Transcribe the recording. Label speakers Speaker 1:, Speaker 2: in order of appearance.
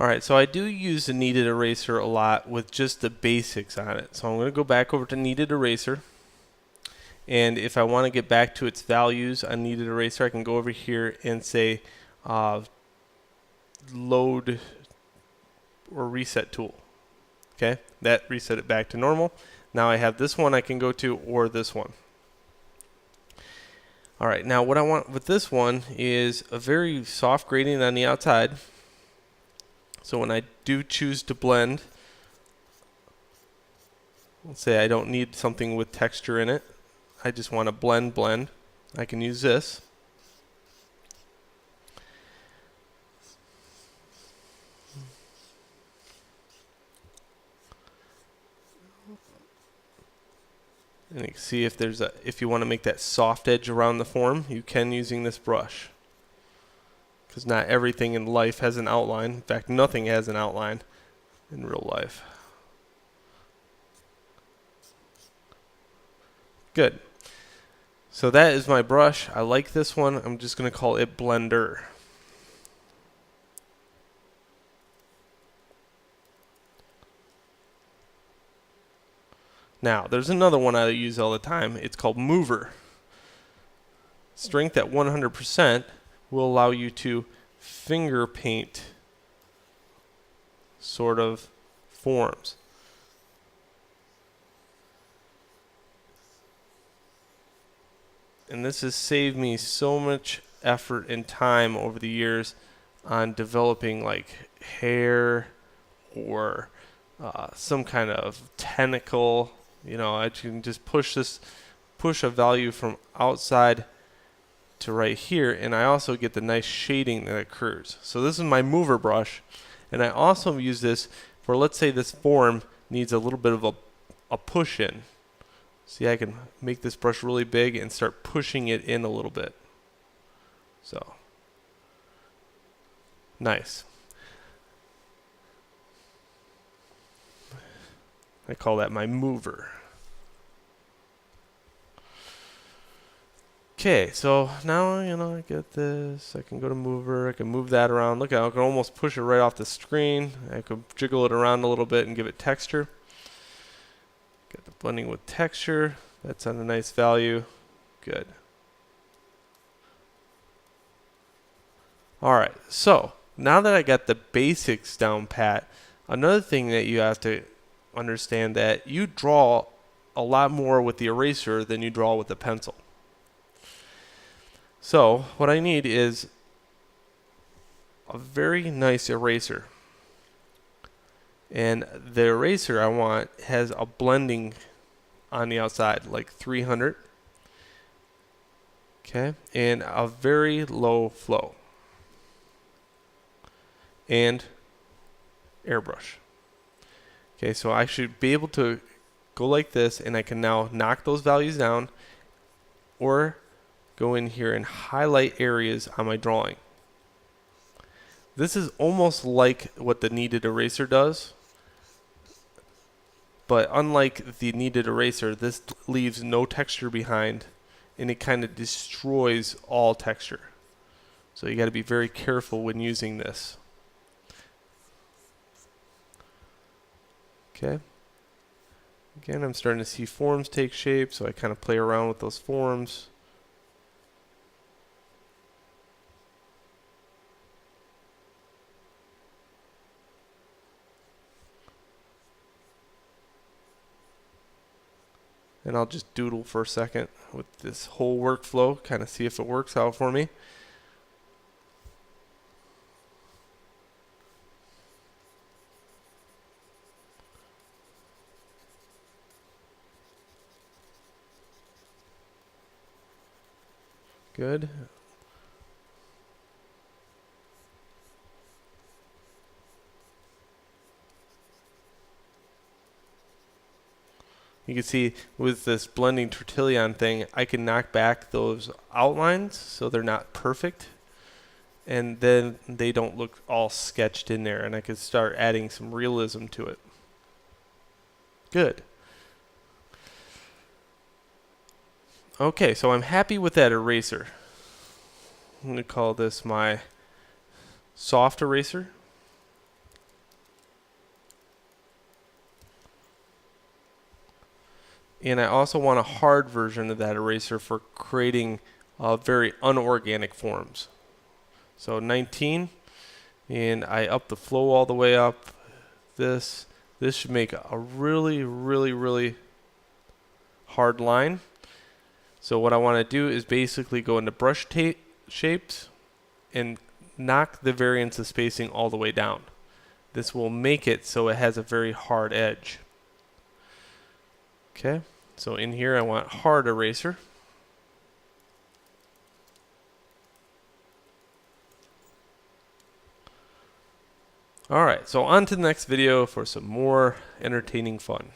Speaker 1: Alright, so I do use the kneaded eraser a lot with just the basics on it. So I'm going to go back over to kneaded eraser. And if I want to get back to its values on kneaded eraser, I can go over here and say load or reset tool. Okay, that reset it back to normal. Now I have this one I can go to, or this one. Alright, now what I want with this one is a very soft gradient on the outside. So when I do choose to blend, let's say I don't need something with texture in it, I just want to blend, I can use this. And you can see if you want to make that soft edge around the form, you can using this brush. Because not everything in life has an outline. In fact, nothing has an outline in real life. Good. So that is my brush. I like this one. I'm just going to call it Blender. Now, there's another one I use all the time. It's called Mover. Strength at 100% will allow you to finger paint sort of forms. And this has saved me so much effort and time over the years on developing like hair or some kind of tentacle. You know, I can just push a value from outside to right here, and I also get the nice shading that occurs. So this is my mover brush, and I also use this for, let's say this form needs a little bit of a push in. See, I can make this brush really big and start pushing it in a little bit. So, nice. I call that my mover. Okay, so now, I get this. I can go to mover. I can move that around. Look, I can almost push it right off the screen. I could jiggle it around a little bit and give it texture. Get the blending with texture. That's on a nice value. Good. Alright, so now that I got the basics down pat, another thing that you have to understand that you draw a lot more with the eraser than you draw with the pencil. So what I need is a very nice eraser. And the eraser I want has a blending on the outside, like 300. Okay, and a very low flow. And airbrush. Okay, so I should be able to go like this, and I can now knock those values down, or go in here and highlight areas on my drawing. This is almost like what the kneaded eraser does, but unlike the kneaded eraser, this leaves no texture behind, and it kind of destroys all texture. So you got to be very careful when using this. Okay. Again, I'm starting to see forms take shape, so I kind of play around with those forms. And I'll just doodle for a second with this whole workflow, kind of see if it works out for me. Good. You can see with this blending tortillon thing, I can knock back those outlines so they're not perfect, and then they don't look all sketched in there, and I can start adding some realism to it. Good. Okay, so I'm happy with that eraser. I'm going to call this my soft eraser. And I also want a hard version of that eraser for creating very unorganic forms. So 19, and I up the flow all the way up. This should make a really, really, really hard line. So what I want to do is basically go into brush shapes and knock the variance of spacing all the way down. This will make it so it has a very hard edge. Okay, so in here I want hard eraser. Alright, so on to the next video for some more entertaining fun.